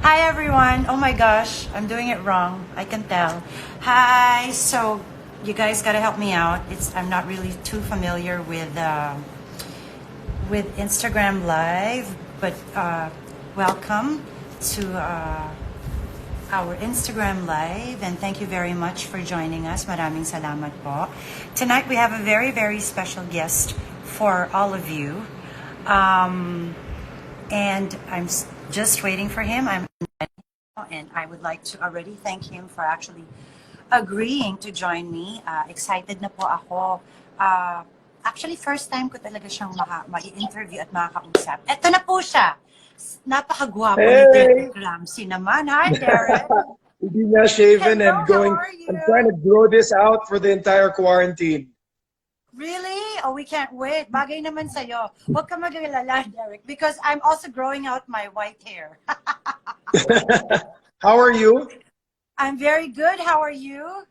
Hi everyone. Oh my gosh, I'm doing it wrong. I can tell. Hi. So you guys got to help me out. I'm not really too familiar with Instagram Live, but welcome to our Instagram Live, and thank you very much for joining us. Maraming salamat po. Tonight we have a very very special guest for all of you. And just waiting for him. And I would like to already thank him for actually agreeing to join me. Excited na po ako. Actually, first time ko talaga siyang ma-interview at makakausap. Eto na po siya. Napakagwapo ni Hey, Derek Ramsey naman. Hi, Derek. hindi na shaven Hello, and how going. are you? I'm trying to grow this out for the entire quarantine. Really? Oh, we can't wait. Bagay naman sa'yo. Huwag ka mag-alala, Derek, because I'm also growing out my white hair. How are you? I'm very good. How are you?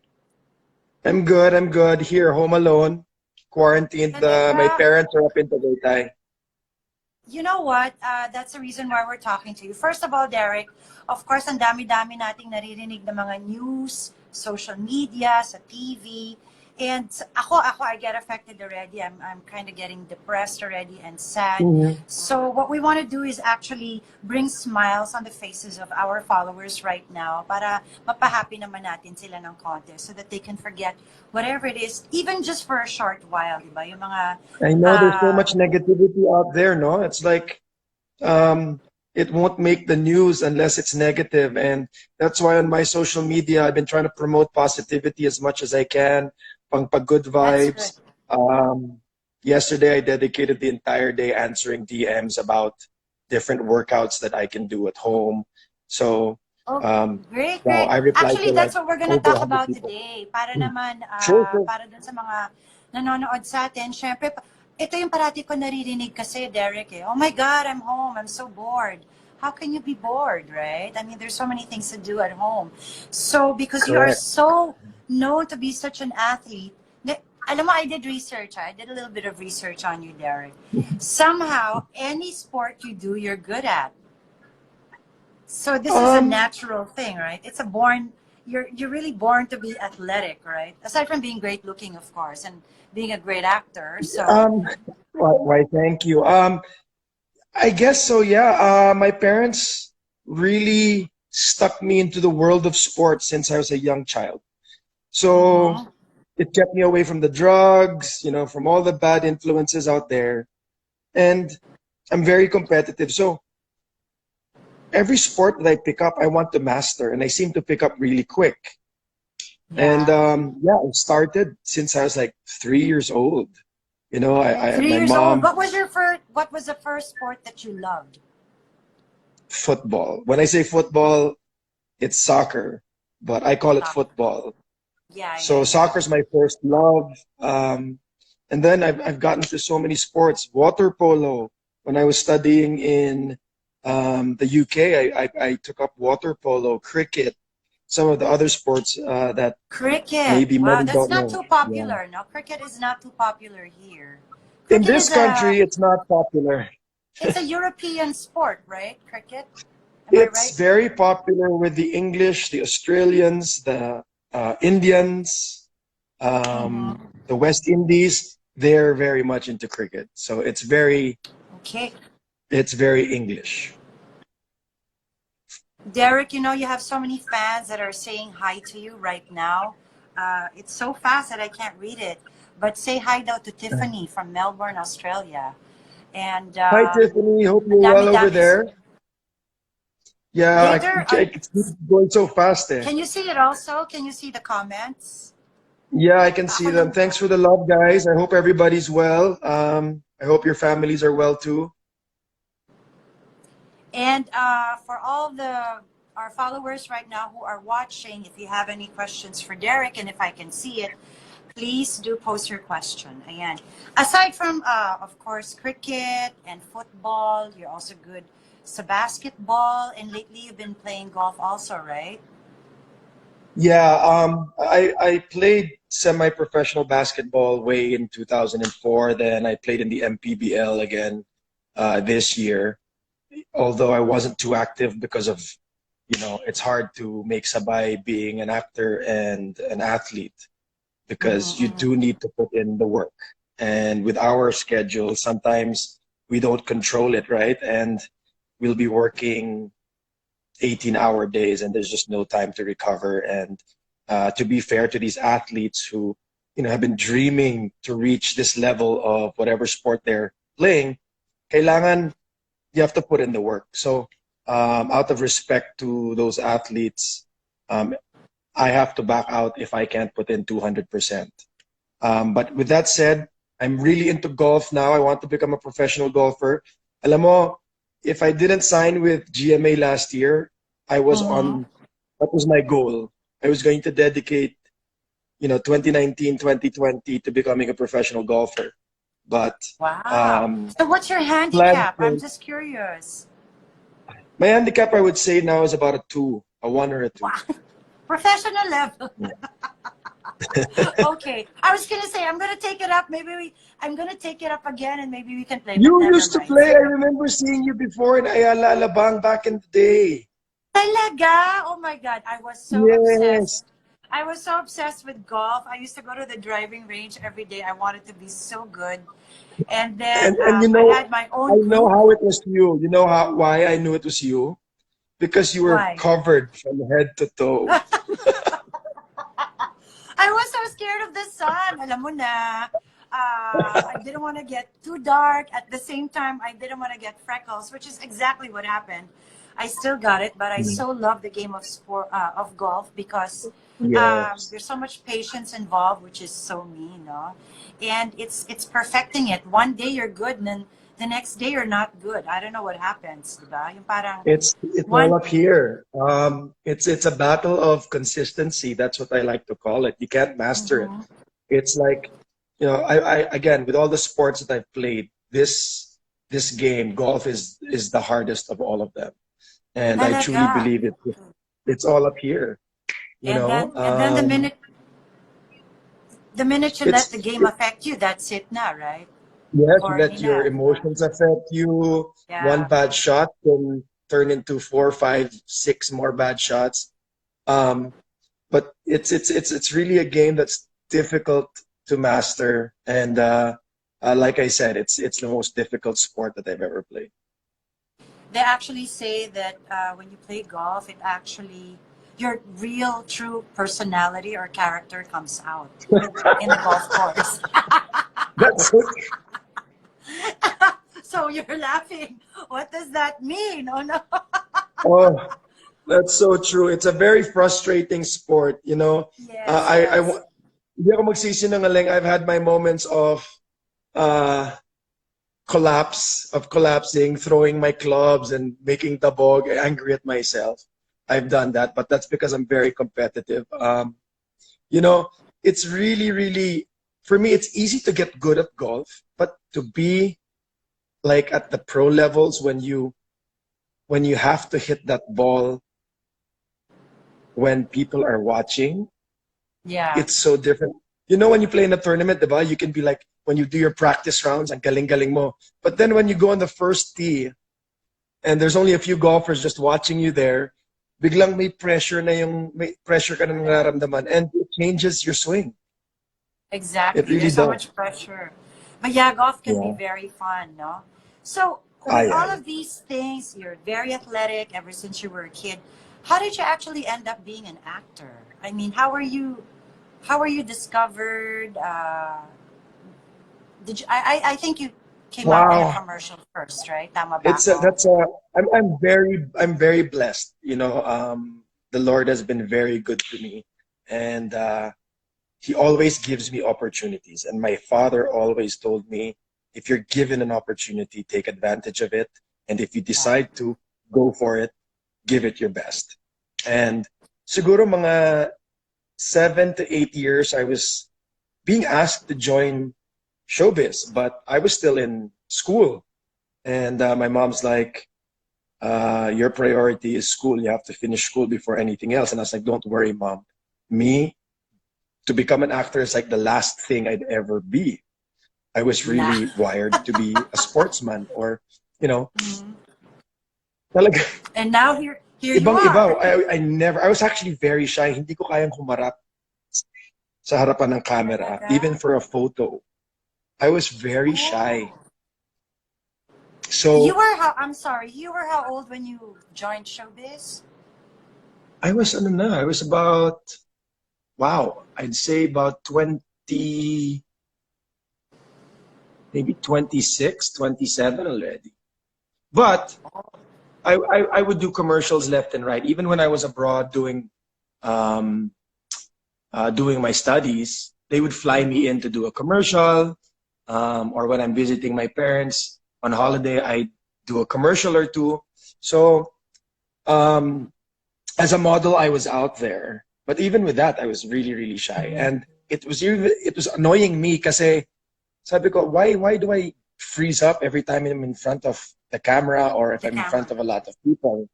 I'm good. I'm good. Here, home alone, quarantined. My Talaga. parents are up in Tagaytay. You know what? That's the reason why we're talking to you. First of all, Derek, of course, ang dami-dami nating naririnig ng mga news, social media, sa TV. And ako, I get affected already. I'm kind of getting depressed already and sad. Mhm. So what we want to do is actually bring smiles on the faces of our followers right now para mapahappy naman natin sila ng konti so that they can forget whatever it is, even just for a short while, di ba? Yung mga I know there's so uh, much negativity out there, no? It's like it won't make the news unless it's negative, and that's why on my social media I've been trying to promote positivity as much as I can, pang good that's good. vibes. Yesterday I dedicated the entire day answering DMs about different workouts that I can do at home. So Oh, um, great, wow, great. I replied to Actually, like that's what we're gonna over talk 100 about people. today. Para Hmm. naman, Sure, sure. para dun sa mga nanonood sa atin, syempre, ito yung parati ko naririnig kasi, Derek, eh. Oh my God, I'm home. I'm so bored. How can you be bored, right? I mean, there's so many things to do at home. So, because you are Correct. so known to be such an athlete, alam mo, I did research. I did a little bit of research on you, Derek. Somehow, any sport you do, you're good at. So this is a Um, natural thing, right? It's a born you're really born to be athletic, right? Aside from being great looking, of course, and being a great actor. So um, why, thank you. I guess so, yeah. My parents really stuck me into the world of sports since I was a young child. So mhm. it kept me away from the drugs, from all the bad influences out there. And I'm very competitive. So every sport that I pick up, I want to master, and I seem to pick up really quick. And Yeah. yeah, I started since I was like 3 years old. Three My years old. mom, What was the first sport that you loved? football. When I say football, it's soccer, but I call it Soccer. football. Yeah, yeah, So yeah. soccer's my first love. And then I've gotten to so many sports. Water polo. When I was studying in the UK, I took up water polo, cricket, some of the other sports that Cricket. maybe Wow, many that's don't not know. too Yeah. popular. No, cricket is not too popular here. In Cricket this is a country, it's not popular. it's a European sport, right? Cricket. Am I It's right? very popular with the English, the Australians, the Indians, Mm-hmm. the West Indies. They're very much into cricket, so Okay. it's very English. Derek, you have so many fans that are saying hi to you right now. It's so fast that I can't read it. But say hi though to Tiffany from Melbourne, Australia. And Hi, Tiffany. Hope ang you're well over dami-dami. there. Yeah, Later, it's going so fast. Eh. can you see it also? Can you see the comments? Yeah, I can see Ako them. lang Thanks ba? for the love, guys. I hope everybody's well. I hope your families are well too. And for all our followers right now who are watching, if you have any questions for Derek, and if I can see it, please do post your question. Ayan. Aside from, of course, cricket and football, you're also good sa basketball, and lately you've been playing golf also, right? Yeah, I played semi-professional basketball way in 2004. Then I played in the MPBL again this year, although I wasn't too active because of it's hard to make sabay being an actor and an athlete because you Mm-hmm. do need to put in the work. And with our schedule, sometimes we don't control it, right? And we'll be working 18-hour days and there's just no time to recover. And to be fair to these athletes who, have been dreaming to reach this level of whatever sport they're playing, kailangan you have to put in the work. So out of respect to those athletes, um, I have to back out if I can't put in 200%. But with that said, I'm really into golf now. I want to become a professional golfer. Alam mo, if I didn't sign with GMA last year, Mm-hmm. that was my goal. I was going to dedicate, 2019, 2020 to becoming a professional golfer. But Wow. um, So what's your plan handicap? I'm change. just curious. My handicap, I would say now is about a two, a one or a two. Wow. Professional level. Okay. I was gonna say I'm gonna take it up. I'm gonna take it up again and maybe we can play, but You never used to mind. play. I remember seeing you before in Ayala Alabang back in the day. Talaga? Oh my God. I was so obsessed. Yes. I was so obsessed with golf. I used to go to the driving range every day. I wanted to be so good. And then And I had my I own know group. how it was you. You know why I knew it was you? Because you were Why? covered from head to toe. I was so scared of the sun. Alam mo na, I didn't want to get too dark. At the same time, I didn't want to get freckles, which is exactly what happened. I still got it, but I Mm. so love the game of of golf because Yes. there's so much patience involved, which is so me, no? And it's perfecting it. One day you're good, and then the next day you're not good. I don't know what happens, diba? Yung parang It's all one. up here. It's a battle of consistency. That's what I like to call it. You can't master it. Mhm. It's like, I again with all the sports that I've played, this game, golf is the hardest of all of them. And I truly Talaga. believe it's all up here. You know, And then the minute you let the it's game affect you, that's it now, right? yes, you Corny let your na, di ba? emotions affect you. One Yeah. bad shot can turn into four, five, six more bad shots. Um, but it's really a game that's difficult to master, and like I said, it's the most difficult sport that I've ever played. They actually say that when you play golf, it actually your real, true personality or character comes out in the golf course. That's so So you're laughing. What does that mean? Oh no. oh, that's so true. It's a very frustrating sport. Yes, yes. Hindi ako magsisinungaling. I've had my moments of uh, collapsing, throwing my clubs and making tabog, angry at myself. I've done that, but that's because I'm very competitive. You know, it's really, really, for me, it's easy to get good at golf, but to be like at the pro levels when you have to hit that ball when people are watching, Yeah. it's so different. When you play in a tournament, diba, you can be like, when you do your practice rounds, ang galing-galing mo. But then when you go on the first tee, and there's only a few golfers just watching you there, biglang may pressure ka na Correct. nararamdaman, and it changes your swing. It Exactly. really There's so does. much pressure. But yeah, golf can be Yeah. very fun, no? So, Ah, with yeah, all yeah. of these things, you're very athletic ever since you were a kid. How did you actually end up being an actor? I mean, how were you discovered? Did you I think you came out in a Wow. commercial first, right? Tama ba ako? That's I'm very blessed. The Lord has been very good to me, and He always gives me opportunities. And my father always told me, if you're given an opportunity, take advantage of it, and if you Wow. decide to go for it, give it your best. And siguro mga 7 to 8 years, I was being asked to join showbiz, but I was still in school. And my mom's like, your priority is school. You have to finish school before anything else. And I was like, don't worry, mom. Me, to become an actor is like the last thing I'd ever be. I was La. really wired to be a sportsman or, you know, Mhm. talaga. And now Here you Ibang-iba. are. I was actually very shy. Hindi ko kayang humarap sa harapan ng camera, Talaga? even for a photo. I was very shy. Oh. You So were how, I'm sorry, you were how old when you joined showbiz? I was about, wow, I'd say about 20, maybe 26, 27 already. But I would do commercials left and right. Even when I was abroad um, doing my studies, they would fly me in to do a commercial. Or when I'm visiting my parents on holiday, I do a commercial or two. So um, as a model, I was out there. But even with that, I was really, really shy. And it was annoying me kasi sabi ko, why do I freeze up every time I'm in front of the camera or if The I'm in front camera. of a lot of people?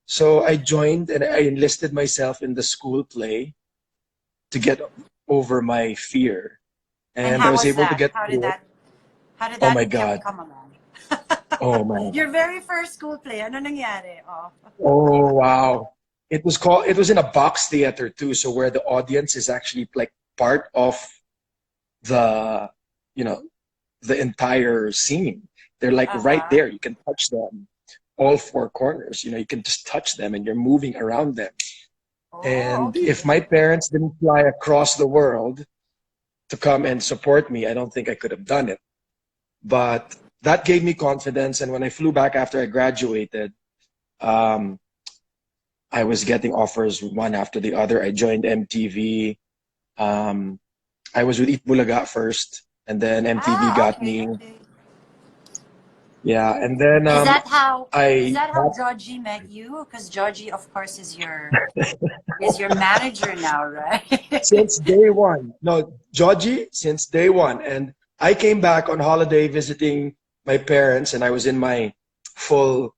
So I joined and I enlisted myself in the school play to get over my fear. And And I how was was able to that? get through it. How did Oh my that God. come along? Oh man. Your very first school play, ano nangyari? Oh. Oh wow. It was in a box theater too, so where the audience is actually like part of the, you know, the entire scene. They're like right Uh-huh. there. You can touch them, all four corners. You know, you can just touch them and you're moving around them. Oh, And if okay. my parents didn't fly across the world to come and support me, I don't think I could have done it. But that gave me confidence. And when I flew back after I graduated, um, I was getting offers one after the other. I joined MTV. Um, I was with Eat Bulaga first, and then MTV Ah, got okay, me. okay. Yeah, and then Is I that how Georgie met you? Because Georgie, of course, is your manager now, right? since day one. No, Georgie, since day one. And I came back on holiday visiting my parents, and I was in my full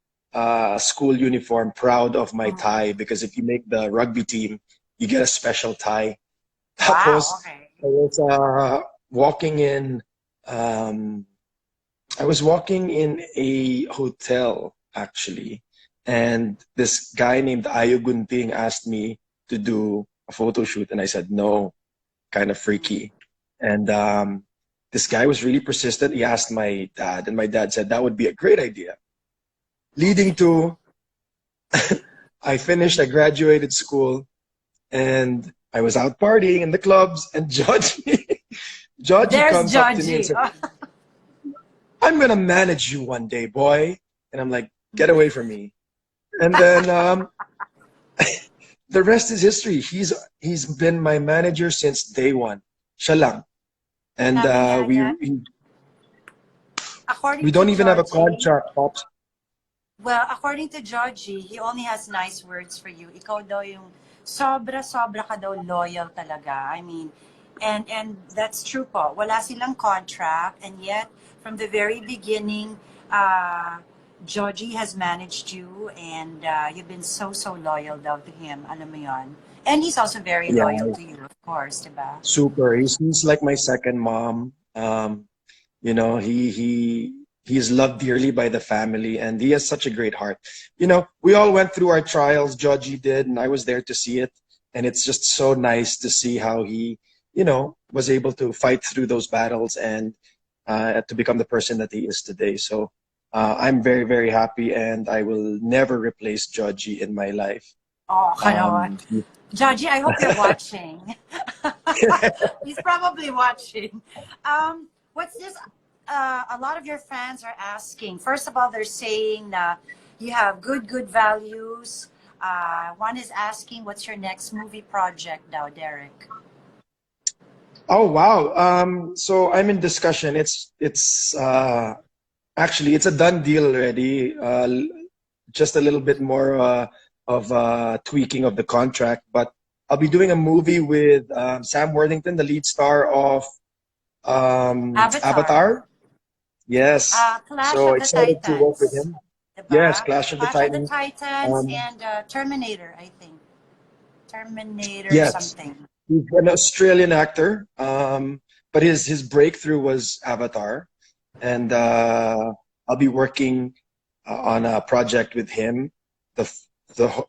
school uniform, proud of my Mhm. tie, because if you make the rugby team, you get a special tie. Wow, Tapos, okay. I was walking in, um, I was walking in a hotel, actually, and this guy named Ayo Gunting asked me to do a photo shoot, and I said no, kind of freaky. And this guy was really persistent. He asked my dad, and my dad said that would be a great idea. Leading Okay. to I graduated school, and I was out partying in the clubs, and Georgie There's comes up to me and Georgie. said, "I'm gonna manage you one day, boy." And I'm like, "Get away from me." And then the rest is history. He's been my manager since day one. Siya lang. And Sabi nga niya, we according to don't even have a Georgie, contract, Pops. well, according to Georgie, he only has nice words for you. Ikaw daw yung sobra-sobra ka daw loyal talaga. I mean, and that's true po. Wala silang contract, and yet from the very beginning, Georgie has managed you, and you've been so loyal daw to him. Alam mo yon. And he's also very Yeah, loyal to you, of course, diba? super. He's like my second mom. You know, he is loved dearly by the family, and he has such a great heart. You know, we all went through our trials. Georgie did, and I was there to see it. And it's just so nice to see how he, you know, was able to fight through those battles and to become the person that he is today. So I'm very, very happy, and I will never replace Georgie in my life. Oh, kanawa. Um, Georgie, I hope you're watching. He's probably watching. What's this? A lot of your fans are asking. First of all, they're saying you have good values. One is asking, what's your next movie project now, Derek? oh wow. So I'm in discussion. It's actually it's a done deal already. Just a little bit more of tweaking of the contract, but I'll be doing a movie with Sam Worthington, the lead star of Avatar. Avatar. Yes. Clash So of the excited to work with Titans. him. Yes, Diba? Clash of the Clash of the Titans. Titans Um, and Terminator, I think. Terminator yes, something. he's an Australian actor, but his breakthrough was Avatar, and I'll be working on a project with him. The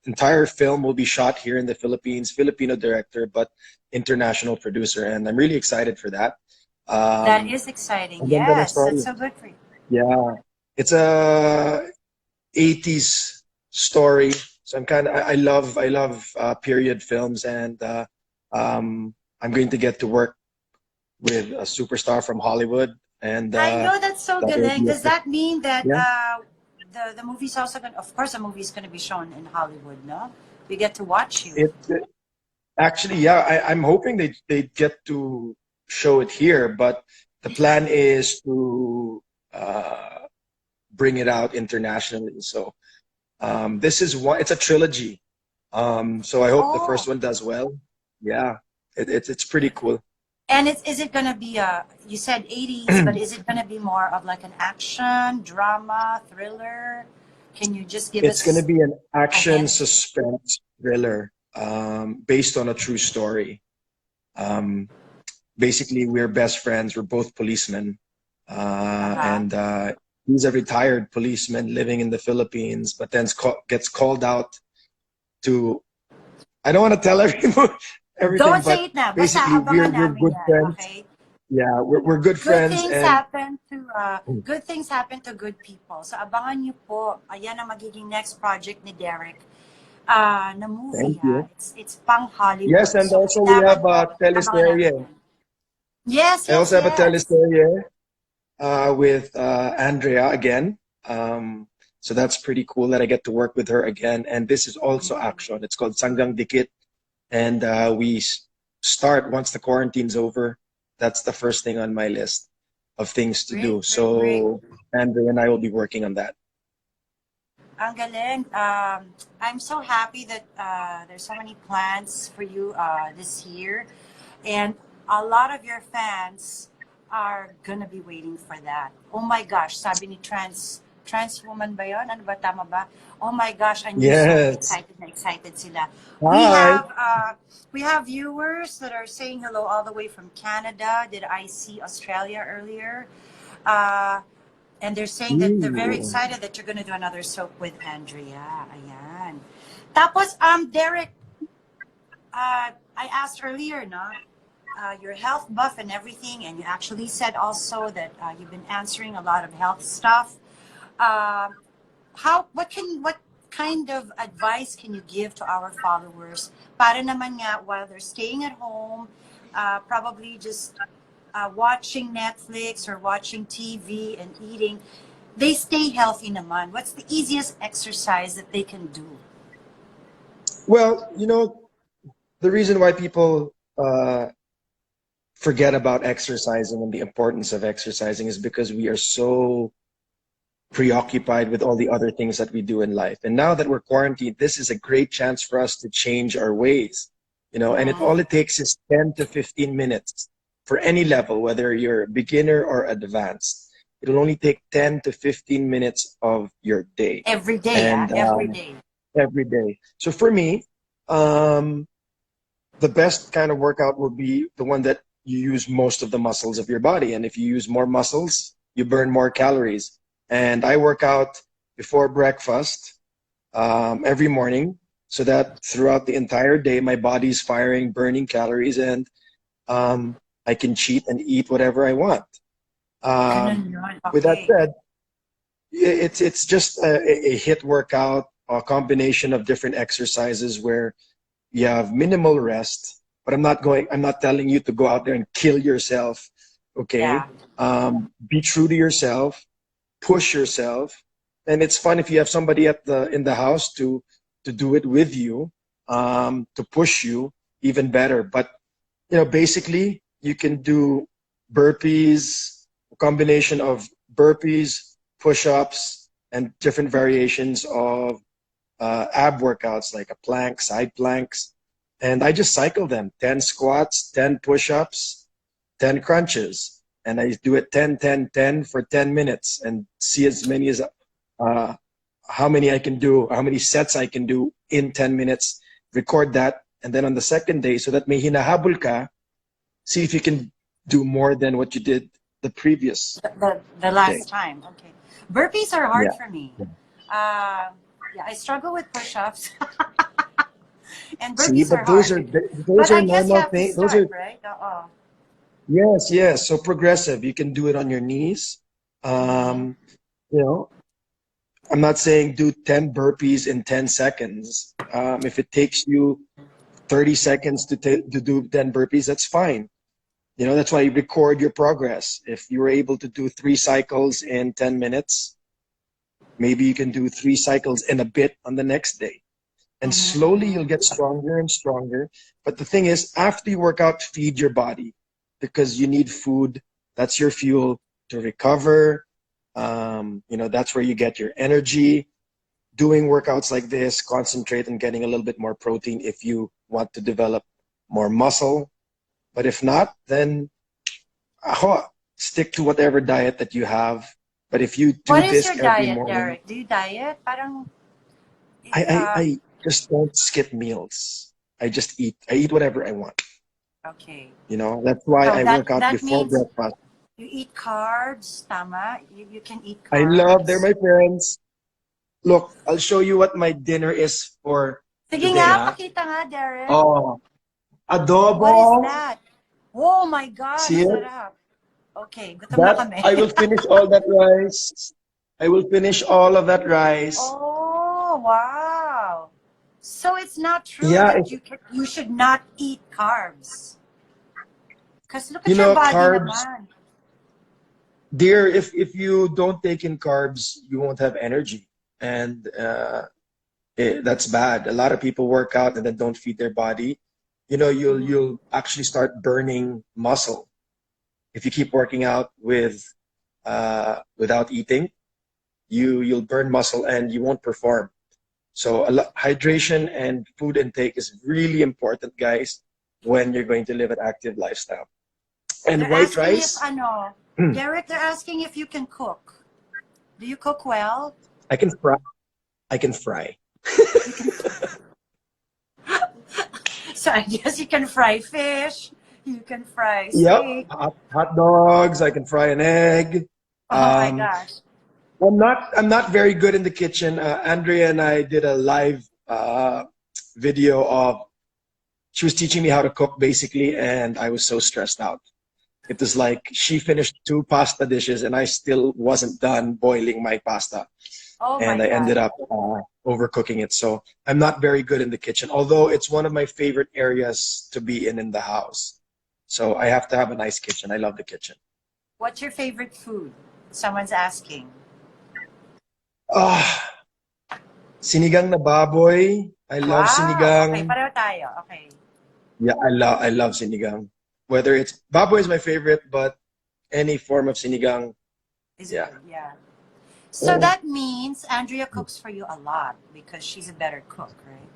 entire film will be shot here in the Philippines, Filipino director, but international producer, and I'm really excited for that. That Um, is exciting. and then the Yes, that's story, so good for you. yeah, it's a 80s story. So I love period films, and I'm going to get to work with a superstar from Hollywood, and I know that's so that will galing. be Does a, that mean that yeah. the movie's also going? Of course, the movie's going to be shown in Hollywood. No, we get to watch you. It actually, yeah, I'm hoping they get to show it here, but the plan is to bring it out internationally. So this is one. It's a trilogy. So I hope the first Oh, one does well. Yeah, it's pretty cool. and is it going to be you said 80s, but is it going to be more of like an action, drama, thriller? Can you just give It's going to us be an a action hint? suspense thriller based on a true story. Um, Basically, we're best friends. We're both policemen, Uh-huh. and he's a retired policeman living in the Philippines, but then gets called out to. I don't want to tell everything, Don't say but it now. Basta basically, we're abangan we're namin good yan, friends. okay? Yeah, we're good Good friends, things and happen to good people. So abangan niyo po. Ayan ang magiging next project ni Derek. Na movie thank ha. you. It's pang Yes, Hollywood. and So also we kailangan have po a abangan namin teleserye. yan. Yes, I yes, also have a yes. teleserye with Andrea again. So that's pretty cool that I get to work with her again. And this is also Mm, action. It's called Sanggang Dikit. And we start once the quarantine's over. That's the first thing on my list of things to do. great, great, great. So Andrea and I will be working on that. Ang galing. I'm so happy that there's so many plans for you this year. And a lot of your fans are gonna be waiting for that. Oh my gosh, sabi ni trans woman ba yun? Ano ba, tama ba? Oh my gosh, I knew so Yes. excited na excited sila. Hi. We have viewers that are saying hello all the way from Canada. Did I see Australia earlier? Uh, and they're saying that they're very Ooh. excited that you're gonna do another soap with Andrea. Ayan. Tapos, Derek, I asked earlier, no? You're health buff and everything, and you actually said also that you've been answering a lot of health stuff. Um, what kind of advice can you give to our followers para naman nga while they're staying at home, probably just watching Netflix or watching TV and eating, they stay healthy naman. What's the easiest exercise that they can do? Well, the reason why people forget about exercising and the importance of exercising is because we are so preoccupied with all the other things that we do in life. And now that we're quarantined, this is a great chance for us to change our ways. And all Mm, it takes is 10 to 15 minutes for any level, whether you're beginner or advanced. It'll only take 10 to 15 minutes of your day, every day, and every day. every day. So for me, um, the best kind of workout will be the one that you use most of the muscles of your body. And if you use more muscles, you burn more calories. And I work out before breakfast every morning so that throughout the entire day, my body's firing, burning calories, and I can cheat and eat whatever I want. Ganun Um, yun. with that Okay. said, it's just a hit workout, a combination of different exercises where you have minimal rest, but I'm not telling you to go out there and kill yourself. Okay. Yeah. Be true to yourself, push yourself. And it's fun if you have somebody in the house to do it with you, to push you even better. But basically you can do burpees, a combination of burpees, push-ups, and different variations of ab workouts like a plank, side planks. And I just cycle them 10 squats, 10 push ups, 10 crunches. And I do it 10, 10, 10 for 10 minutes and see as many as uh, how many I can do, how many sets I can do in 10 minutes. Record that. And then on the second day, so that may hinahabol ka, see if you can do more than what you did the previous The day. last time. Okay. Burpees are hard Yeah. for me. Uh, Yeah, I struggle with push-ups. And See, burpees are but hard. those But are I guess you normal have to things. Those are start, right? yes, yes. So progressive. You can do it on your knees. Mm-hmm. Um, you know, I'm not saying do 10 burpees in 10 seconds. If it takes you 30 seconds to do 10 burpees, that's fine. You know, that's why you record your progress. If you were able to do 3 cycles in 10 minutes, maybe you can do 3 cycles in a bit on the next day. And Mm-hmm, slowly you'll mm-hmm. get stronger and stronger. But the thing is, after you work out, feed your body because you need food. That's your fuel to recover. That's where you get your energy. Doing workouts like this, concentrate on getting a little bit more protein if you want to develop more muscle. But if not, then stick to whatever diet that you have. But if you do What is your this every diet, morning, Derek? Do you diet? Parang, I just don't skip meals. I eat whatever I want. okay. That's why So I that work out that before means breakfast. you eat carbs, tama? You can eat I love, they're carbs. my friends. Look, I'll show you what my dinner is for Sige nga, today, ha? pakita nga, Derek. Oh, What is adobo. that? Oh my See gosh, it? sarap. Okay, gutom na That, kami. I will finish all that rice. I will finish all of that rice. Oh, wow. So it's not true Yeah, that you should not eat carbs. Because look at your body carbs, naman. dear, if you don't take in carbs, you won't have energy. And that's bad. A lot of people work out and then don't feed their body. Mhm. You'll actually start burning muscle if you keep working out without eating. You'll burn muscle and you won't perform. So hydration and food intake is really important, guys, when you're going to live an active lifestyle. And They're white asking if, rice, Derek, they're asking if you can cook. Do you cook well? I can fry. I can fry. You can. So I guess you can fry fish. You can fry Yep, steak. hot dogs. I can fry an egg. Oh my Um, gosh. I'm not very good in the kitchen. Andrea and I did a live video of she was teaching me how to cook basically, and I was so stressed out. It was like she finished 2 pasta dishes, and I still wasn't done boiling my pasta, Oh my and I God. ended up overcooking it. So I'm not very good in the kitchen, although it's one of my favorite areas to be in the house. So I have to have a nice kitchen. I love the kitchen. What's your favorite food? Someone's asking. Ah, sinigang na baboy. I love Wow. Okay, sinigang. pareho tayo. Okay. Yeah, I love sinigang. Whether it's baboy is my favorite, but any form of sinigang, Is yeah. good, yeah. So Oh. that means Andrea cooks for you a lot because she's a better cook, right?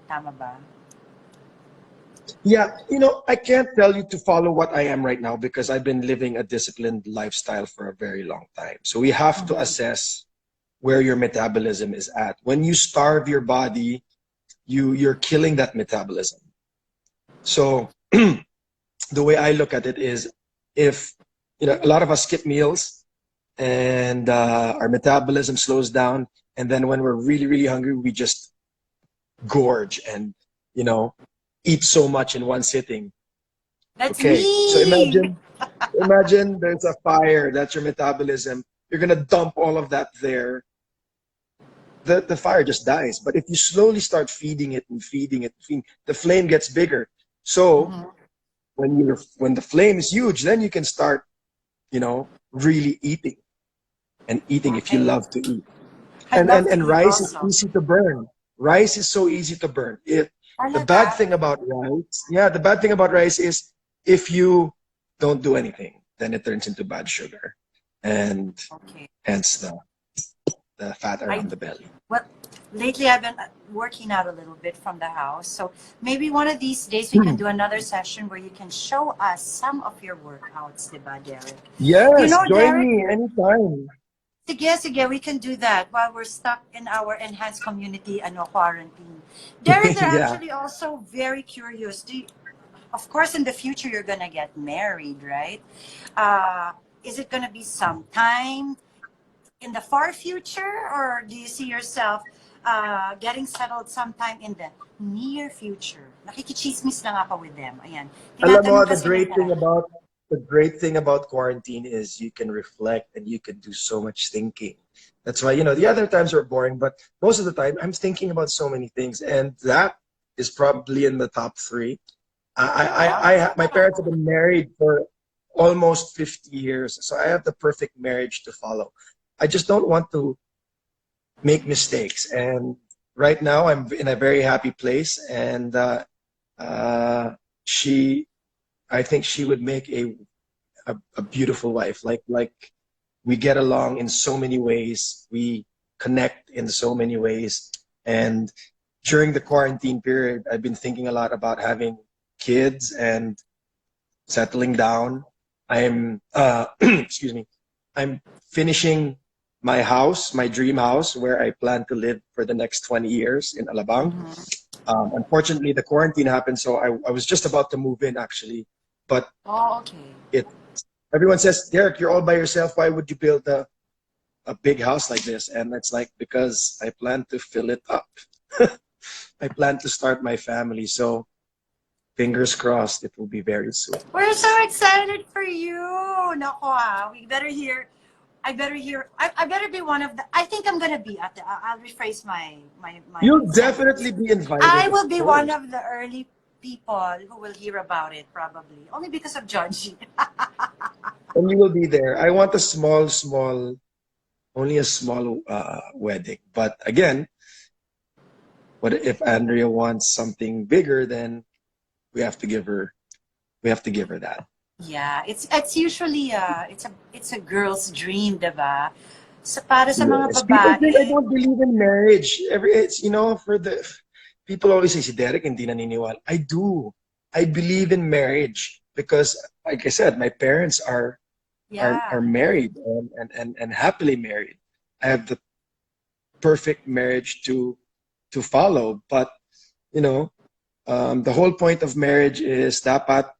Tama ba? Yeah, I can't tell you to follow what I am right now because I've been living a disciplined lifestyle for a very long time. So we have to Mhm. assess where your metabolism is at. When you starve your body, you're killing that metabolism. So the way I look at it is if a lot of us skip meals and our metabolism slows down, and then when we're really, really hungry, we just gorge and you know eat so much in one sitting. That's Okay, so me. imagine there's a fire. That's your metabolism. You're gonna dump all of that there. The fire just dies. But if you slowly start feeding it and feeding it, the flame gets bigger. So Mhm. when the flame is huge, then you can start, really eating and eating if you Okay. love to eat. I And love and, to and eat rice is also. easy to burn. Rice is so easy to burn. The bad Talaga? thing about rice, yeah, the bad thing about rice is if you don't do anything, then it turns into bad sugar, and Okay. hence the fat I around the belly. Well, lately I've been working out a little bit from the house. So maybe one of these days we can do another session where you can show us some of your workouts, diba, Derek? You Yes, know, join Derek, me anytime. sige, we can do that while we're stuck in our enhanced community quarantine. Derek, they're Yeah. actually also very curious. Of course, in the future, you're going to get married, right? Uh, is it going to be sometime in the far future, or do you see yourself getting settled sometime in the near future. Nakikichismis lang ako with them. Ayan. Alam mo, Tinatanong kasi nila. the great thing about quarantine is you can reflect and you can do so much thinking. That's why, the other times are boring, but most of the time I'm thinking about so many things, and that is probably in the top three. My parents have been married for almost 50 years, so I have the perfect marriage to follow. I just don't want to make mistakes, and right now I'm in a very happy place, and she, I think she would make a beautiful wife. Like we get along in so many ways, we connect in so many ways, and during the quarantine period, I've been thinking a lot about having kids and settling down. I'm excuse me. I'm finishing my house, my dream house, where I plan to live for the next 20 years in Alabang. Unfortunately, the quarantine happened, so I was just about to move in actually. But Oh, okay. it everyone says, Derek, you're all by yourself. Why would you build a big house like this? And it's like, because I plan to fill it up. I plan to start my family. So fingers crossed, it will be very soon. We're so excited for you. Nako we better hear. I better hear. I better be one of the. I think I'm gonna be at the. I'll rephrase my You'll sentence. definitely be invited. I will of be course. one of the early people who will hear about it probably only because of Georgie. And you will be there. I want a only a small wedding. But again, what if Andrea wants something bigger? Then we have to give her that. Yeah, it's usually it's a girl's dream, diba? Para sa mga Yes. People think I babae. don't believe in marriage. It's for the people always say si Derek hindi naniniwala. I do. I believe in marriage because, like I said, my parents are Yeah. married and happily married. I have the perfect marriage to follow. But the whole point of marriage is dapat,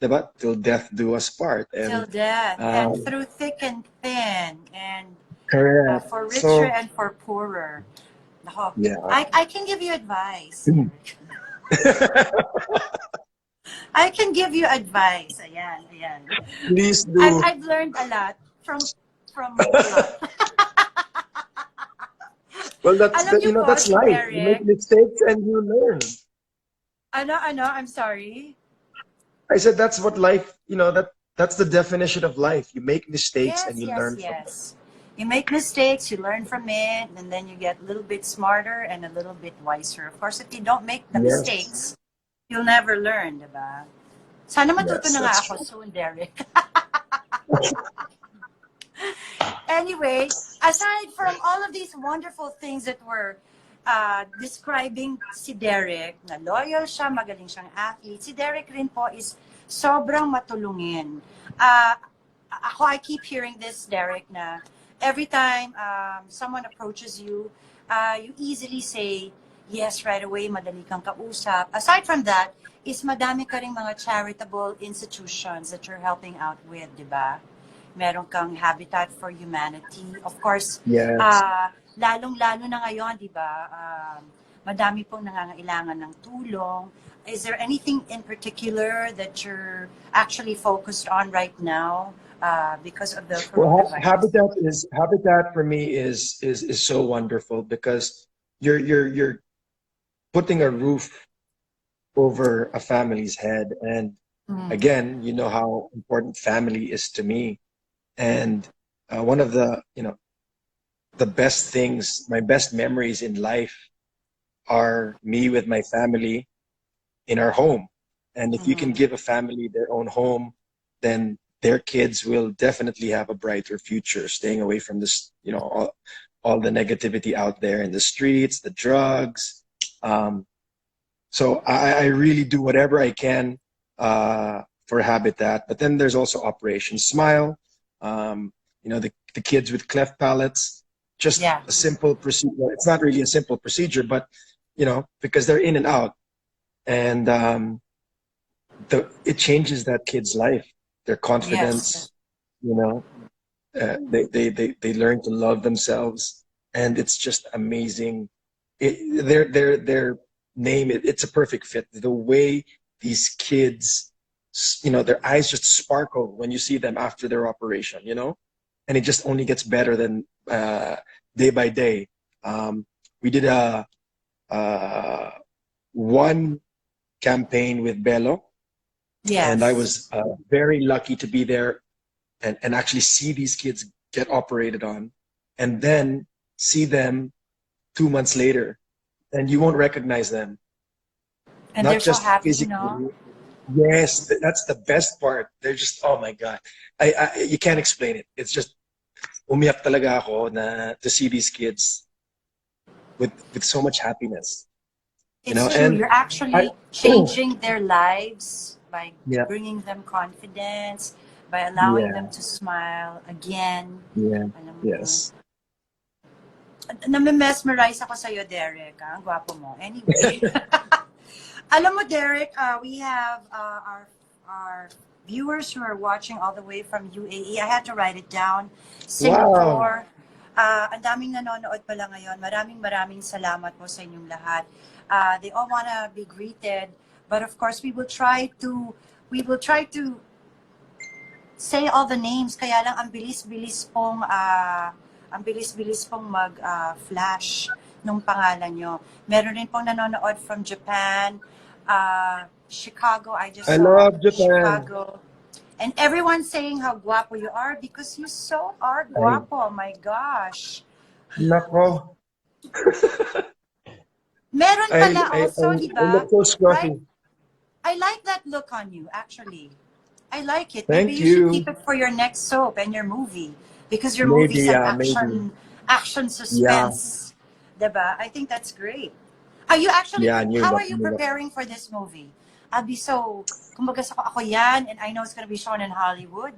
diba, till death do us part. Till And death and um, through thick and thin and correct. for richer So and for poorer. Nako, yeah. I can give you advice, Eric. I can give you advice. Ayan, ayan. Please do. I've learned a lot from a lot. Well, that's Alam niyo po, that's si life. You make Derek, mistakes and you learn. I'm sorry. I said that's what life. That's the definition of life. You make mistakes and Yes, you yes, learn from them. yes. You make mistakes, you learn from it, and then you get a little bit smarter and a little bit wiser. Of course, if you don't make the Yes, mistakes, you'll never learn, diba? Sana matuto yes, na nga that's ako true. soon, Derek. Anyway, aside from all of these wonderful things that were describing si Derek, na loyal siya, magaling siyang athlete, si Derek rin po is sobrang matulungin. I keep hearing this, Derek, na every time someone approaches you, you easily say yes right away, madali kang kausap. Aside from that, is madami ka ring mga charitable institutions that you're helping out with, di ba? Meron kang Habitat for Humanity. Of course, Yes. lalong-lalo na ngayon, di ba? Madami pong nangangailangan ng tulong. Is there anything in particular that you're actually focused on right now because of the Well, coronavirus? Habitat for me is so wonderful because you're putting a roof over a family's head, and Mm. again, you know how important family is to me. And one of the best things, my best memories in life are me with my family in our home. And if you can Mhm. give a family their own home, then their kids will definitely have a brighter future, staying away from this, all the negativity out there in the streets, the drugs. So I really do whatever I can for Habitat. But then there's also Operation Smile. The kids with cleft palates, just Yeah. a simple procedure. It's not really a simple procedure, but because they're in and out, and it changes that kid's life, their Yes. confidence. They learn to love themselves, and it's just amazing their name, it's a perfect fit. The way these kids, their eyes just sparkle when you see them after their operation, and it just only gets better than day by day. We did a one campaign with Bello, and I Yes. was very lucky to be there and actually see these kids get operated on, and then see them 2 months later, and you won't recognize them, And they're not so just happy, you know? physically. Yes, that's the best part. They're just, oh my God. You can't explain it. It's just, umiyak talaga ako na to see these kids with so much happiness, It's true. and You're I, actually changing their lives by yeah, bringing them confidence, by allowing them yeah, to smile again. yeah, Alam mo yun. yes. Nami-mesmerize ako sa'yo, Derek. Ang gwapo mo. Anyway. Alam mo, Derek, we have our viewers who are watching all the way from UAE. I had to write it down. Wow. Singapore. Ang daming nanonood pala ngayon. Maraming salamat po sa inyong lahat. They all want to be greeted, but of course we will try to say all the names. Kaya lang ang bilis-bilis pong mag nung pangalan nyo. Meron rin pong nanonood from Japan, Chicago. I just I saw love Japan. Chicago. And everyone's saying how guapo you are because you so are I, guapo. Oh my gosh. nako. Meron pala also, di I ba? look so Right? scruffy. I like that look on you, actually. I like it. Maybe Thank you should keep you. it for your next soap and your movie because your movie Maybe, is an yeah, maybe. action Yeah, suspense. Diba? I think that's great. Are you actually yeah, new how are look, you new look. preparing for this movie? I'll be so kumbaga sa ako yan and I know it's going to be shown in Hollywood.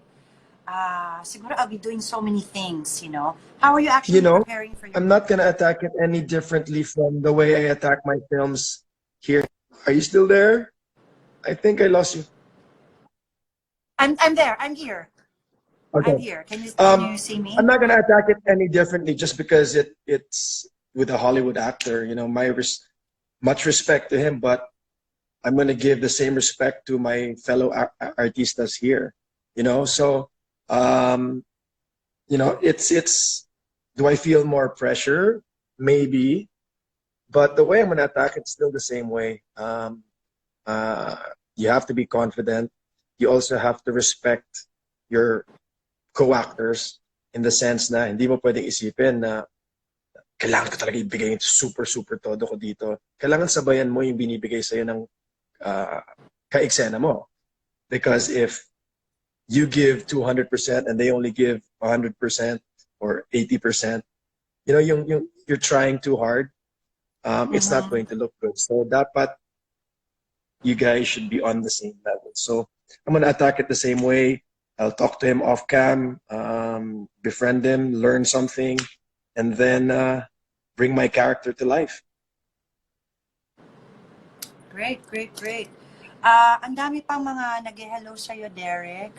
Siguro I'll be doing so many things, you know. How are you You actually know, preparing for your I'm movie? not gonna attack it any differently from the way I attack my films here. Are you still there? I think I lost you. I'm there. I'm here. I'm Okay. here. Can you Um, see I'm me? not gonna attack it any differently just because it's with a Hollywood actor. Much respect to him, but I'm gonna give the same respect to my fellow artistas here. So um, it's. Do I feel more pressure? Maybe, but the way I'm gonna attack it's still the same way. Uh, you have to be confident. You also have to respect your co-actors in the sense na hindi mo pwedeng isipin na kailangan ko talaga ibigay yung super, super todo ko dito. Kailangan sabayan mo yung binibigay sa'yo ng ka-eksena mo. Because if you give 200% and they only give 100% or 80%, you're trying too hard. It's not Mm-hmm. going to look good. So dapat you guys should be on the same level. So I'm gonna attack it the same way. I'll talk to him off cam, befriend him, learn something, and then bring my character to life. Great, great, great. Ang dami pang mga nag-hello sa'yo, Derek.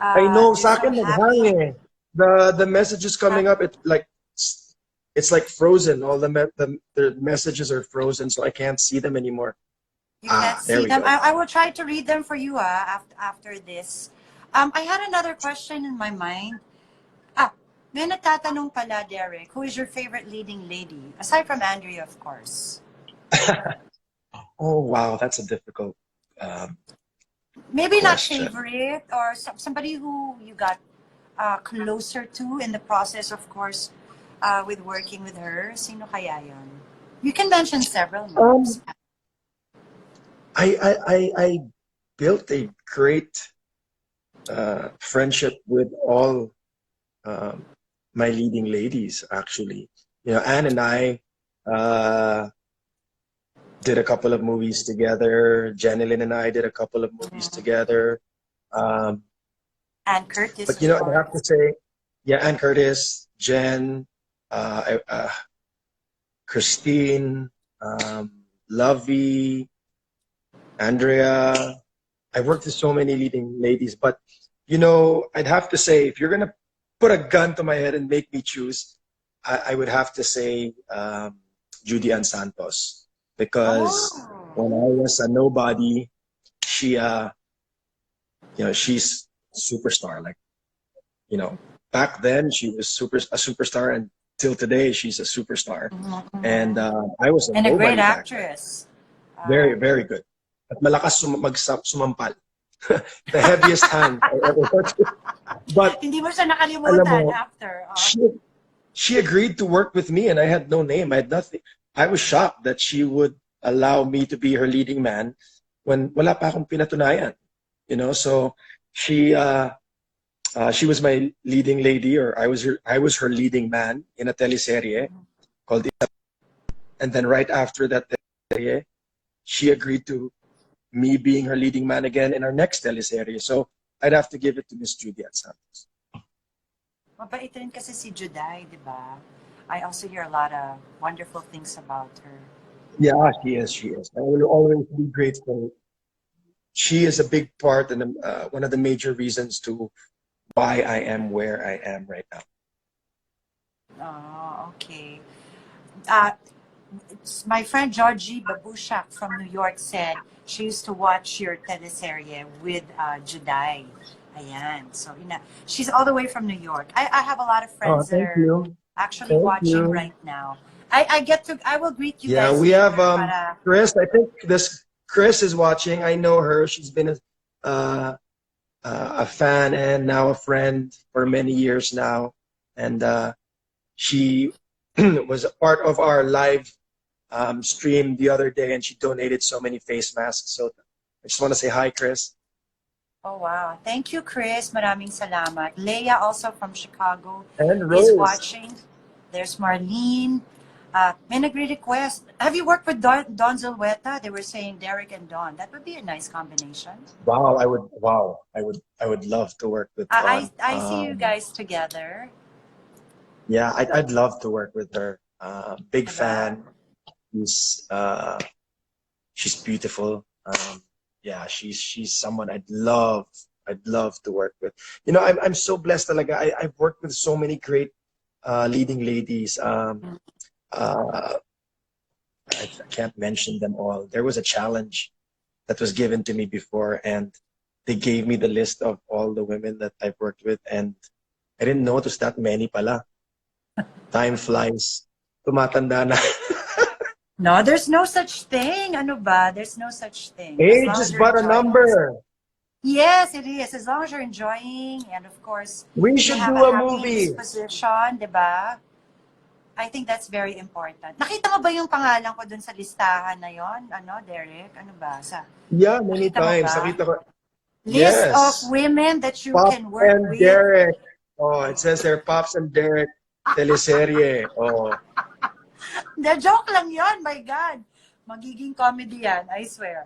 I know, They're sa so akin naghang happy. eh. The messages Ha- coming up, it's like frozen. All the messages are frozen, so I can't see them anymore. You can't There see we them. go. I will try to read them for you after this. I had another question in my mind. May nagtatanong pala, Derek, who is your favorite leading lady? Aside from Andrea, of course. Oh wow, that's a difficult um, Maybe not question. favorite or somebody who you got closer to in the process, of course, with working with her. Sino kaya yun? You can mention several names. Um, I built a great friendship with all um, my leading ladies, actually. Anne and I uh, did a couple of movies together. Jenilyn and I did a couple of movies Mhm. together. Um, And Curtis, but of I'd have to course. say, yeah, Anne Curtis, Jen, Christine, Lovey, Andrea. I worked with so many leading ladies, but I'd have to say, if you're gonna put a gun to my head and make me choose, I would have to say Judy Ann Santos, because Oh. when I was a nobody, she she's a superstar. Like, back then she was a superstar, and till today she's a superstar. Mhm, And mhm. I was a And a great nobody back then. actress. Very, very good. At malakas sumampal. The heaviest hand I ever worked with. But Hindi mo siya alam nakalimutan mo, after. she she agreed to work with me, and I had no name. I had nothing. I was shocked that she would allow me to be her leading man when wala pa akong pinatunayan. So she was my leading lady, or I was her leading man in a teleserye called. And then right after that teleserye, she agreed to me being her leading man again in our next teleserye. So I'd have to give it to Miss Judy Santos. Mabait rin kasi si Juday, di ba? I also hear a lot of wonderful things about her. Yeah, she is. She is. I will always be grateful. She is a big part and one of the major reasons to why I am where I am right now. Oh, okay. Uh, my friend Georgie Babushak from New York said she used to watch your teleserye with Juday. Ayan. So, she's all the way from New York. I have a lot of Oh, friends that thank are you. actually Thank watching you. right now. I will greet you Yeah, guys we later. have Para, Chris. I think this Chris is watching. I know her. She's been a fan and now a friend for many years now, and she was a part of our live stream the other day, and she donated so many face masks. So I just want to say hi, Chris. oh, wow. Thank you, Chris. Maraming salamat. Leia, also from Chicago, And is Rose. watching. There's Marlene. May nagre-request. Have you worked with Don Zulueta? They were saying Derek and Don. That would be a nice combination. Wow, I would. Wow, I would love to work with Dawn. I see you guys together. Yeah, I'd love to work with her. Big Diba? fan. She's she's beautiful. Yeah, she's someone I'd love to work with. I'm so blessed. Talaga. I've worked with so many great leading ladies. I can't mention them all. There was a challenge that was given to me before, and they gave me the list of all the women that I've worked with, and I didn't know it was that many pala. Time flies. Tumatanda na. No, there's no such thing. Ano ba? There's no such thing. As Age long as is you're but a enjoying yourself. number. Yes, it is. As long as you're enjoying, and of course, We you should have do a a happy movie. disposition, di ba? I think that's very important. Nakita mo ba yung pangalan ko dun sa listahan na yon? Ano, Derek? Ano ba? Yeah, many Nakita mo times. ba? Nakita ko. List of Yes. women that you Pops can work and with. Derek. Oh, it says there, Pops and Derek teleserye. Oh, The joke lang yon, my God. Magiging comedy yan, I swear.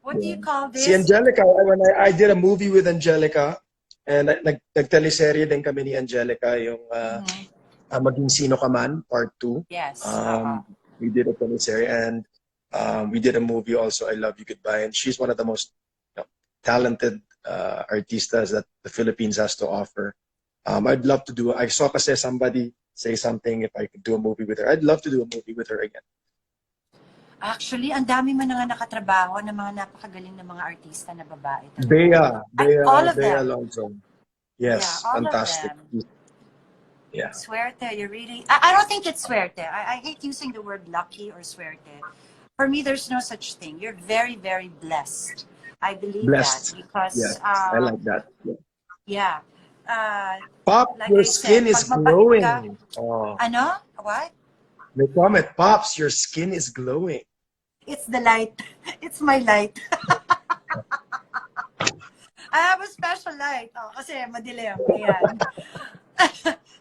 What do you yeah. call Si this? Angelica, when I did a movie with Angelica, and nag-teleserye din kami ni Angelica, yung Mhm. Maging Sino Ka Man, Part 2. Yes. Uh-huh. We did a teleserye, and we did a movie also, I Love You Goodbye, and she's one of the most talented artistas that the Philippines has to offer. I'd love to I saw kasi somebody say something if I could do a movie with her. I'd love to do a movie with her again. Actually, ang dami mo na nga nakatrabaho ng mga napakagaling na mga artista na babae Bea, talaga. All of Bea them. Alonso. Yeah, Yes, all of fantastic. them. Yeah. Suerte, you really... I don't think it's suerte. I hate using the word lucky or suerte. For me, there's no such thing. You're very, very blessed. I believe that Blessed. because, Yes, I like that. Yeah. yeah. Pop, Like your I said, skin is pag mabait ka, glowing. Oh, ano? What? may comment. Pops, your skin is glowing. It's the light. It's my light. I have a special light. Oh, kasi madilim. Ayan.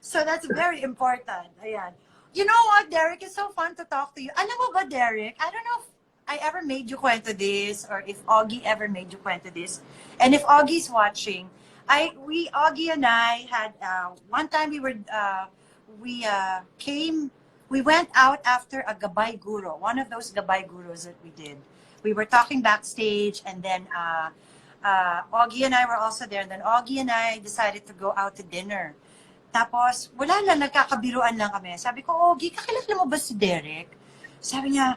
So that's very important. Ayan. You know what, Derek? It's so fun to talk to you. Alam mo ba, Derek? I don't know if I ever made you kwento this or if Augie ever made you kwento this. And if Augie's watching, Augie and I had, one time we went out after a gabay guro, one of those gabay guros that we did. We were talking backstage, and then Augie and I were also there. And then Augie and I decided to go out to dinner. Tapos, wala lang, nagkakabiruan lang kami. Sabi ko, Ogie, kakilala mo ba si Derek? Sabi niya,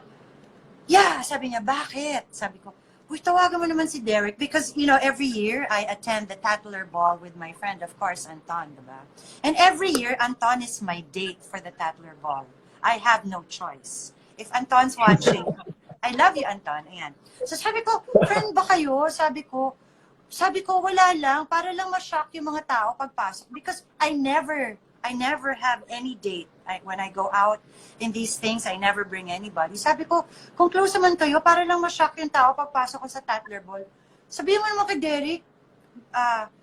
yeah. Sabi niya, bakit? Sabi ko, uy, tawagan mo naman si Derek. Because, you know, every year, I attend the Tatler Ball with my friend, of course, Anton, diba? And every year, Anton is my date for the Tatler Ball. I have no choice. If Anton's watching, I love you, Anton. Ayan. So sabi ko, friend ba kayo? Sabi ko, wala lang, para lang ma-shock yung mga tao pagpasok. Because I never have any date. When I go out in these things, I never bring anybody. Sabi ko, kung close naman kayo, para lang ma-shock yung tao pagpasok ko sa Tatler Ball. Sabihin mo naman kay Derek,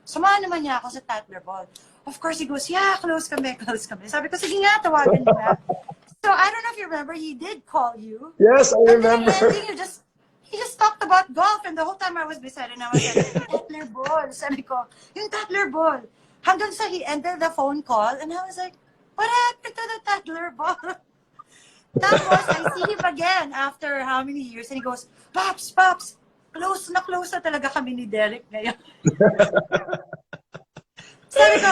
samahan naman niya ako sa Tatler Ball. Of course, he goes, yeah, close kami. Sabi ko, sige nga, tawagan mo na. So, I don't know if you remember, he did call you. Yes, I remember. And then he just talked about golf, and the whole time I was beside him, I was like, Tatler Ball. Sabi ko, yung Tatler Ball. Hanggang sa he ended the phone call, and I was like, what happened to the Tatler Ball? Tapos, I see him again after how many years, and he goes, Pops, close na talaga kami ni Derek ngayon. Sabi ko,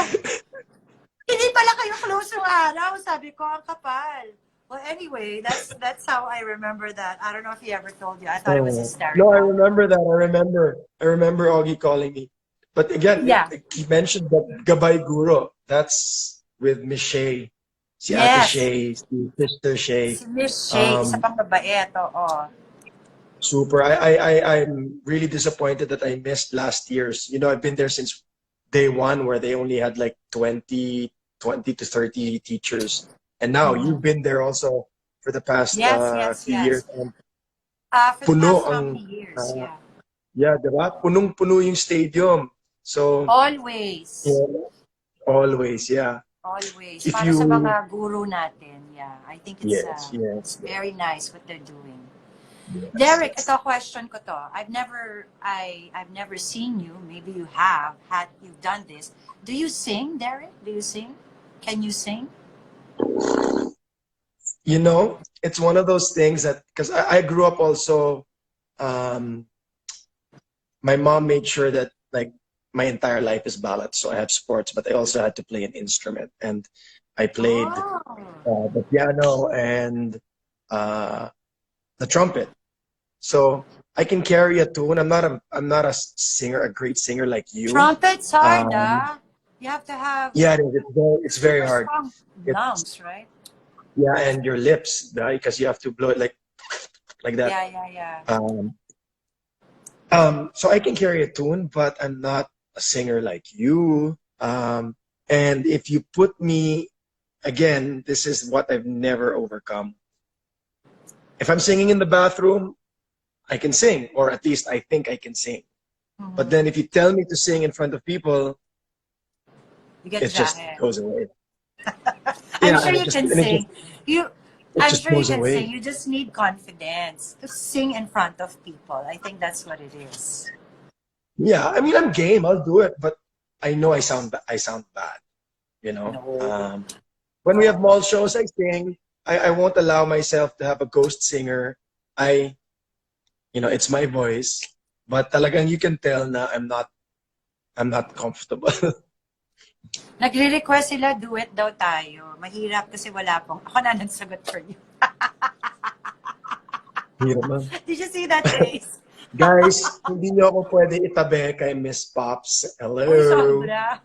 hindi pala kayo close yung araw. Sabi ko, ang kapal. Well, anyway, that's how I remember that. I don't know if he ever told you. I thought it was hysterical. No, I remember that. I remember Augie calling me. But again, Yeah. he mentioned that Gabay Guro. That's with Miss Shay. Si Ate Yes. Shay, si Sister Shay. Si Miss Shay, isa pang mabait. Oo. Super. I'm really disappointed that I missed last year's. You know, I've been there since day one where they only had like 20 to 30 teachers. And now you've been there also for the past few years. And For the puno past how ang, many years, yeah. yeah, diba? Punong-puno yung stadium. So, Always. yeah, always, yeah. Always. If Para you- sa mga guru natin, yeah. I think it's, Yes. it's very nice what they're doing. Yes. Derek, ito question ko to. I've never seen you. Maybe you have you've done this. Do you sing, Derek? Do you sing? Can you sing? You know, it's one of those things that, because I grew up also, my mom made sure that like my entire life is ballad. So I have sports, but I also had to play an instrument. And I played the piano and the trumpet. So I can carry a tune. I'm not a singer, a great singer like you. Trumpet's hard, You have to have Yeah, it's very hard. strong lungs, right? Yeah, and your lips, because you have to blow it like that. Yeah. So I can carry a tune, but I'm not a singer like you. And if you put me, again, this is what I've never overcome. If I'm singing in the bathroom, I can sing, or at least I think I can sing. Mm-hmm. But then if you tell me to sing in front of people, You get it just jahe. goes away. I'm sure you can sing. I'm just sure you goes can away. sing. You just need confidence to sing in front of people. I think that's what it is. Yeah, I mean, I'm game. I'll do it, but I know I sound bad. You know, No. when we have mall shows, I sing. I won't allow myself to have a ghost singer. It's my voice, but talagang you can tell na I'm not comfortable. Nagre-request sila, duet daw tayo. Mahirap kasi wala pong. Ako na nagsagot for you. Hirap na. Did you see that face? Guys, hindi niyo ako pwede itabi kay Miss Pops. Hello. Uy, sobra.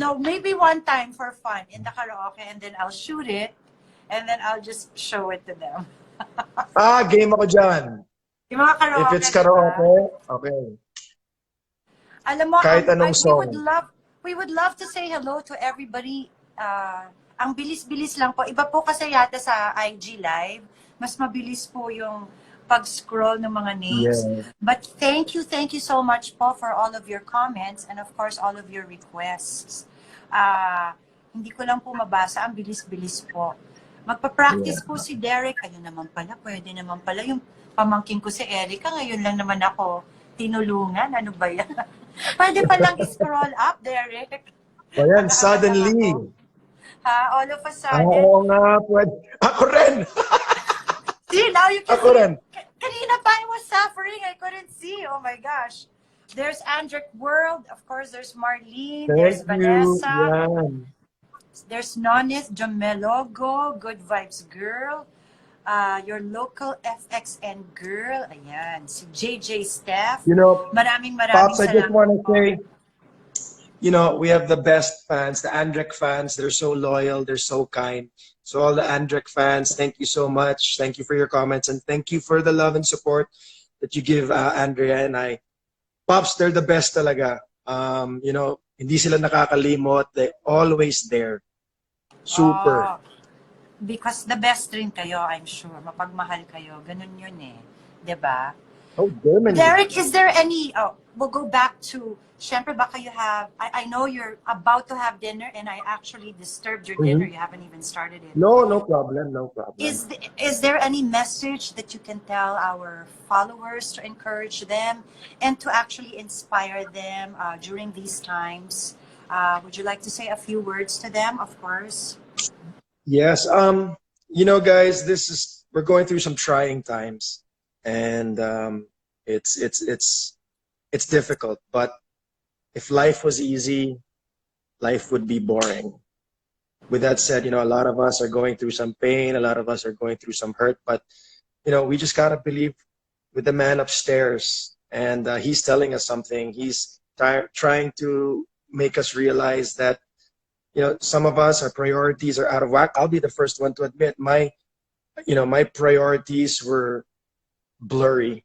No, maybe one time for fun in the karaoke, and then I'll shoot it and then I'll just show it to them. Game ako dyan. Yung mga karaoke. If it's karaoke, okay. Alam mo, Kahit anong song. we would love to say hello to everybody. Ang bilis-bilis lang po. Iba po kasi yata sa IG Live. Mas mabilis po yung pag-scroll ng mga names. Yeah. But thank you so much po for all of your comments and of course all of your requests. Hindi ko lang po mabasa. Ang bilis-bilis po. Magpa-practice po si Derek. Ayun naman pala. Pwede naman pala. Yung pamangkin ko si Erica. Ngayon lang naman ako tinulungan. Ano ba yan? Pwede palang scroll up, Derek. Ayan, suddenly. All of a sudden. Oo nga, pwede. Ako rin! See, now you can Ako rin. Kanina pa I was suffering. I couldn't see. Oh my gosh. There's Andric World. Of course, there's Marlene. There's Thank you. Vanessa. Yan. There's Nonith Jamelogo. Good Vibes Girl. Your local FXN girl. Ayan. Si JJ Steph. You know, Maraming Pops, I just salamat want to po. say, you know, we have the best fans, the Andrek fans. They're so loyal, they're so kind. So all the Andrek fans, thank you so much. Thank you for your comments, and thank you for the love and support that you give Andrea and I. Pops, they're the best talaga. You know, hindi sila nakakalimot. They're always there. Super. Oh, because the best rin kayo, I'm sure. Mapagmahal kayo. Ganun yun eh. 'Di ba? Oh, Germany. Derek, is there any, we'll go back to, syempre baka you have, I know you're about to have dinner and I actually disturbed your dinner. Mhm. You haven't even started it. No, no problem, no problem. Is there any message that you can tell our followers to encourage them and to actually inspire them during these times? Would you like to say a few words to them, of course? Yes. You know, guys, we're going through some trying times, and it's difficult. But if life was easy, life would be boring. With that said, you know, a lot of us are going through some pain. A lot of us are going through some hurt. But you know, we just gotta believe with the man upstairs, and he's telling us something. He's trying to make us realize that, you know, some of us, our priorities are out of whack. I'll be the first one to admit my priorities were blurry.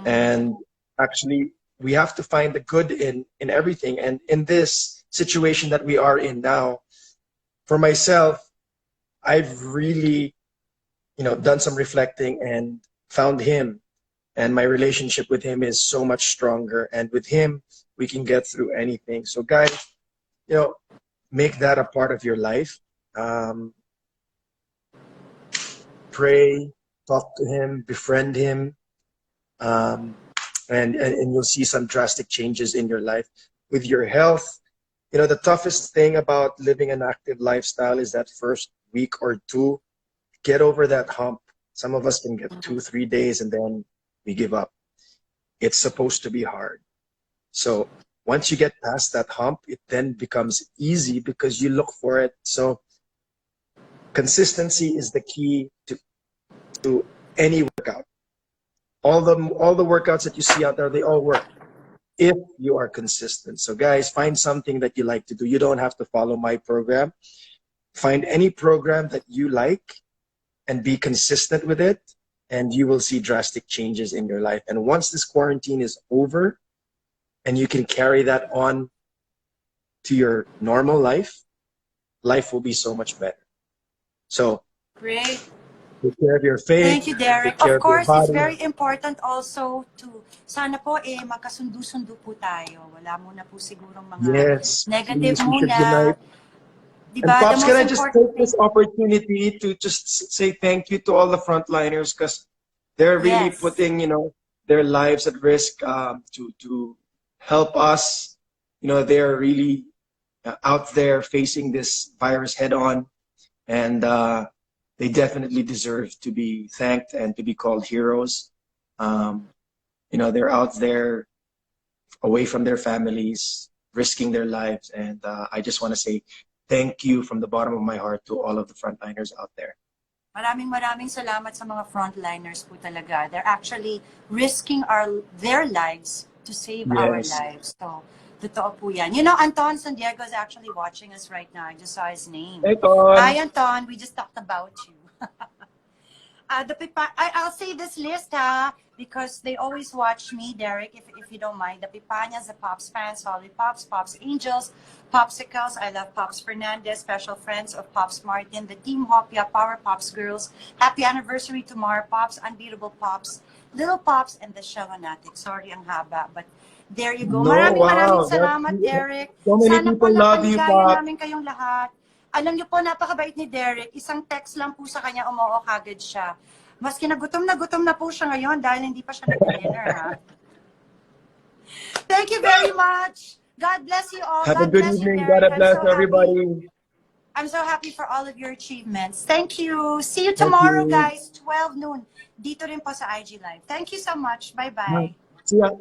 And actually, we have to find the good in everything. And in this situation that we are in now, for myself, I've really, you know, done some reflecting and found him. And my relationship with him is so much stronger. And with him, we can get through anything. So guys, you know, make that a part of your life. Pray, talk to him, befriend him, and you'll see some drastic changes in your life. With your health, you know, the toughest thing about living an active lifestyle is that first week or two. Get over that hump. Some of us can get 2-3 days and then we give up. It's supposed to be hard. So once you get past that hump, it then becomes easy because you look for it. So consistency is the key to any workout. All the workouts that you see out there, they all work if you are consistent. So guys, find something that you like to do. You don't have to follow my program. Find any program that you like and be consistent with it, and you will see drastic changes in your life. And once this quarantine is over and you can carry that on to your normal life, life will be so much better. So Great. take care of your faith. Thank you, Derek. Take care Of of your course, it's body. very important also to, sana po magkasundo-sundo po tayo. Wala muna po sigurong mga Yes, negative please, we should muna. unite. And Diba? The Pops, can most I just important take this opportunity to just say thank you to all the frontliners, because they're really Yes. putting, you know, their lives at risk to help us. You know, they're really out there facing this virus head on, and they definitely deserve to be thanked and to be called heroes. You know, they're out there away from their families, risking their lives, and I just want to say thank you from the bottom of my heart to all of the frontliners out there. Maraming salamat sa mga frontliners po talaga. They're actually risking their lives to save our Yes. lives. So, totoo po yan. You know, Anton San Diego is actually watching us right now. I just saw his name. Hey, Ton. Hi, Anton. We just talked about you. I'll say this list, because they always watch me, Derek, if you don't mind. The Pipanyas, the Pops fans, Solid Pops, Pops Angels, Popsicles, I love Pops Fernandez, special friends of Pops Martin, the Team Hopia, Power Pops Girls, happy anniversary to Mar Pops, Unbeatable Pops, Little Pops, and the Shellanatic. Sorry ang haba, but there you go. No, Maraming wow, salamat, Derek. so many Sana po people love you, napaligaya Pop. namin kayong lahat. Alam niyo po, napakabait ni Derek. Isang text lang po sa kanya, umuo kagad siya. Maski na gutom na po siya ngayon dahil hindi pa siya nag-dinner, ha? Thank you very much. God bless you all. Have a God good bless you, evening. Derek. God bless everybody. I'm so happy for all of your achievements. Thank you. See you tomorrow, guys. 12 noon. Dito rin po sa IG Live. Thank you so much. Bye-bye. See ya.